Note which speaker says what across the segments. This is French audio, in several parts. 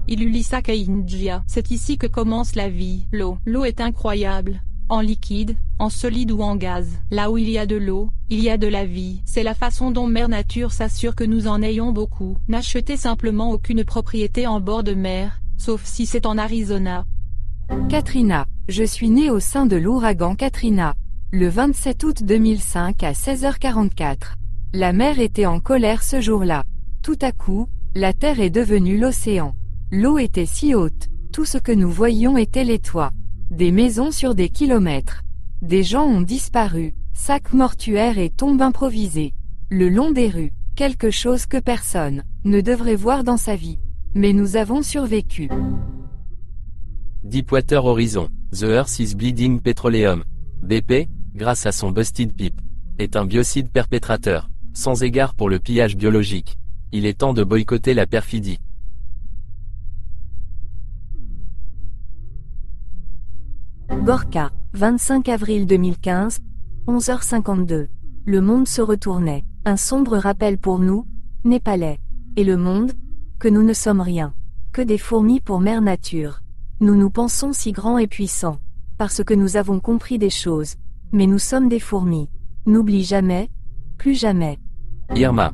Speaker 1: Ilulissa Kainjia. C'est ici que commence la vie. L'eau est incroyable. En liquide, en solide ou en gaz. Là où il y a de l'eau, il y a de la vie. C'est la façon dont Mère Nature s'assure que nous en ayons beaucoup. N'achetez simplement aucune propriété en bord de mer, sauf si c'est en Arizona.
Speaker 2: Katrina. Je suis née au sein de l'ouragan Katrina. Le 27 août 2005 à 16h44. La mer était en colère ce jour-là. Tout à coup, la terre est devenue l'océan. L'eau était si haute, tout ce que nous voyions était les toits. Des maisons sur des kilomètres. Des gens ont disparu, sacs mortuaires et tombes improvisées. Le long des rues, quelque chose que personne ne devrait voir dans sa vie. Mais nous avons survécu.
Speaker 3: Deepwater Horizon, The Earth is Bleeding Petroleum. BP, grâce à son Busted Pip, est un biocide perpétrateur, sans égard pour le pillage biologique. Il est temps de boycotter la perfidie.
Speaker 4: Gorka, 25 avril 2015, 11h52. Le monde se retournait. Un sombre rappel pour nous, Népalais. Et le monde, que nous ne sommes rien. Que des fourmis pour Mère Nature. Nous nous pensons si grands et puissants. Parce que nous avons compris des choses. Mais nous sommes des fourmis. N'oublie jamais, plus jamais.
Speaker 3: Irma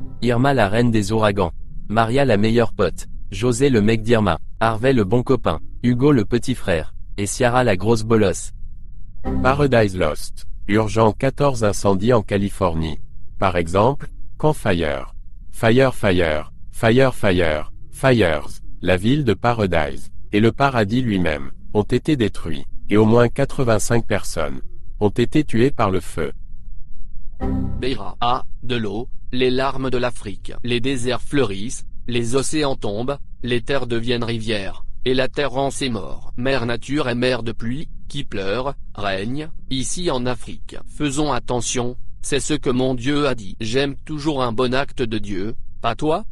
Speaker 3: la reine des ouragans. Maria la meilleure pote. José le mec d'Irma. Harvey le bon copain. Hugo le petit frère. Et Ciara la grosse bolosse.
Speaker 5: Paradise Lost. Urgent 14 incendies en Californie. Par exemple, Campfire. Fires. La ville de Paradise, et le paradis lui-même, ont été détruits, et au moins 85 personnes ont été tuées par le feu.
Speaker 6: Beira. De l'eau, les larmes de l'Afrique. Les déserts fleurissent, les océans tombent, les terres deviennent rivières, et la terre rend ses morts. Mère Nature est mère de pluie, qui pleure, règne, ici en Afrique. Faisons attention, c'est ce que mon Dieu a dit. J'aime toujours un bon acte de Dieu, pas toi?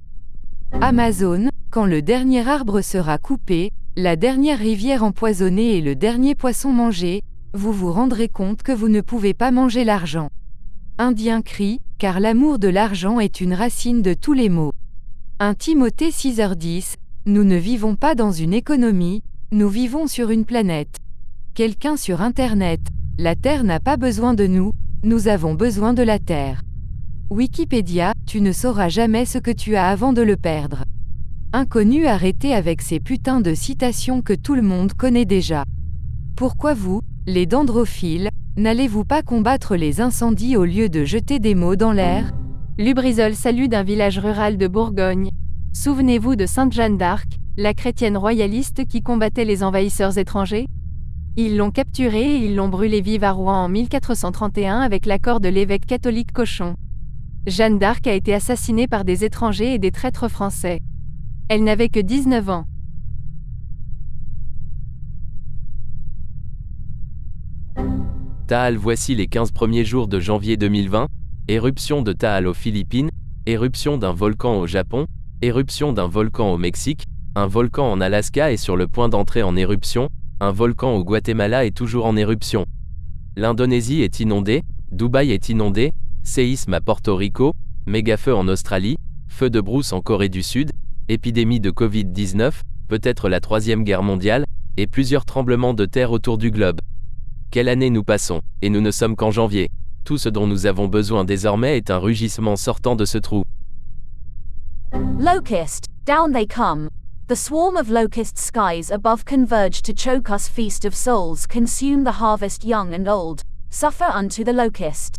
Speaker 2: Amazon, quand le dernier arbre sera coupé, la dernière rivière empoisonnée et le dernier poisson mangé, vous vous rendrez compte que vous ne pouvez pas manger l'argent. Indien crie, car l'amour de l'argent est une racine de tous les maux. 1 Timothée 6h10, nous ne vivons pas dans une économie, nous vivons sur une planète. Quelqu'un sur Internet, la Terre n'a pas besoin de nous, nous avons besoin de la Terre. Wikipédia, tu ne sauras jamais ce que tu as avant de le perdre. Inconnu, arrêtez avec ces putains de citations que tout le monde connaît déjà. Pourquoi vous, les dendrophiles, n'allez-vous pas combattre les incendies au lieu de jeter des mots dans l'air?
Speaker 7: Lubrizol, salut d'un village rural de Bourgogne. Souvenez-vous de Sainte Jeanne d'Arc, la chrétienne royaliste qui combattait les envahisseurs étrangers? Ils l'ont capturée et ils l'ont brûlée vive à Rouen en 1431 avec l'accord de l'évêque catholique Cochon. Jeanne d'Arc a été assassinée par des étrangers et des traîtres français. Elle n'avait que 19 ans.
Speaker 3: Taal. Voici les 15 premiers jours de janvier 2020. Éruption de Taal aux Philippines, éruption d'un volcan au Japon, éruption d'un volcan au Mexique, un volcan en Alaska est sur le point d'entrer en éruption, un volcan au Guatemala est toujours en éruption. L'Indonésie est inondée, Dubaï est inondé, séisme à Porto Rico, méga-feu en Australie, feu de brousse en Corée du Sud, épidémie de Covid-19, peut-être la 3e guerre mondiale, et plusieurs tremblements de terre autour du globe. Quelle année nous passons, et nous ne sommes qu'en janvier. Tout ce dont nous avons besoin désormais est un rugissement sortant de ce trou.
Speaker 8: Locust, down they come. The swarm of locust skies above converge to choke us. Feast of souls, consume the harvest young and old. Suffer unto the locust.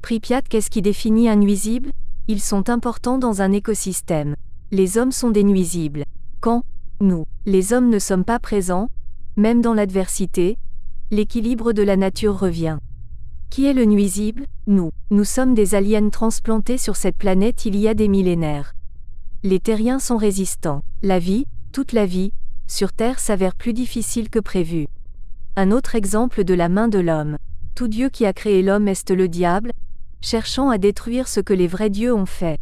Speaker 4: Pripyat, qu'est-ce qui définit un nuisible? Ils sont importants dans un écosystème. Les hommes sont des nuisibles. Quand, nous, les hommes ne sommes pas présents, même dans l'adversité, l'équilibre de la nature revient. Qui est le nuisible? Nous. Nous sommes des aliens transplantés sur cette planète il y a des millénaires. Les terriens sont résistants. La vie, toute la vie, sur Terre s'avère plus difficile que prévu. Un autre exemple de la main de l'homme. Tout Dieu qui a créé l'homme est le diable, cherchant à détruire ce que les vrais dieux ont fait.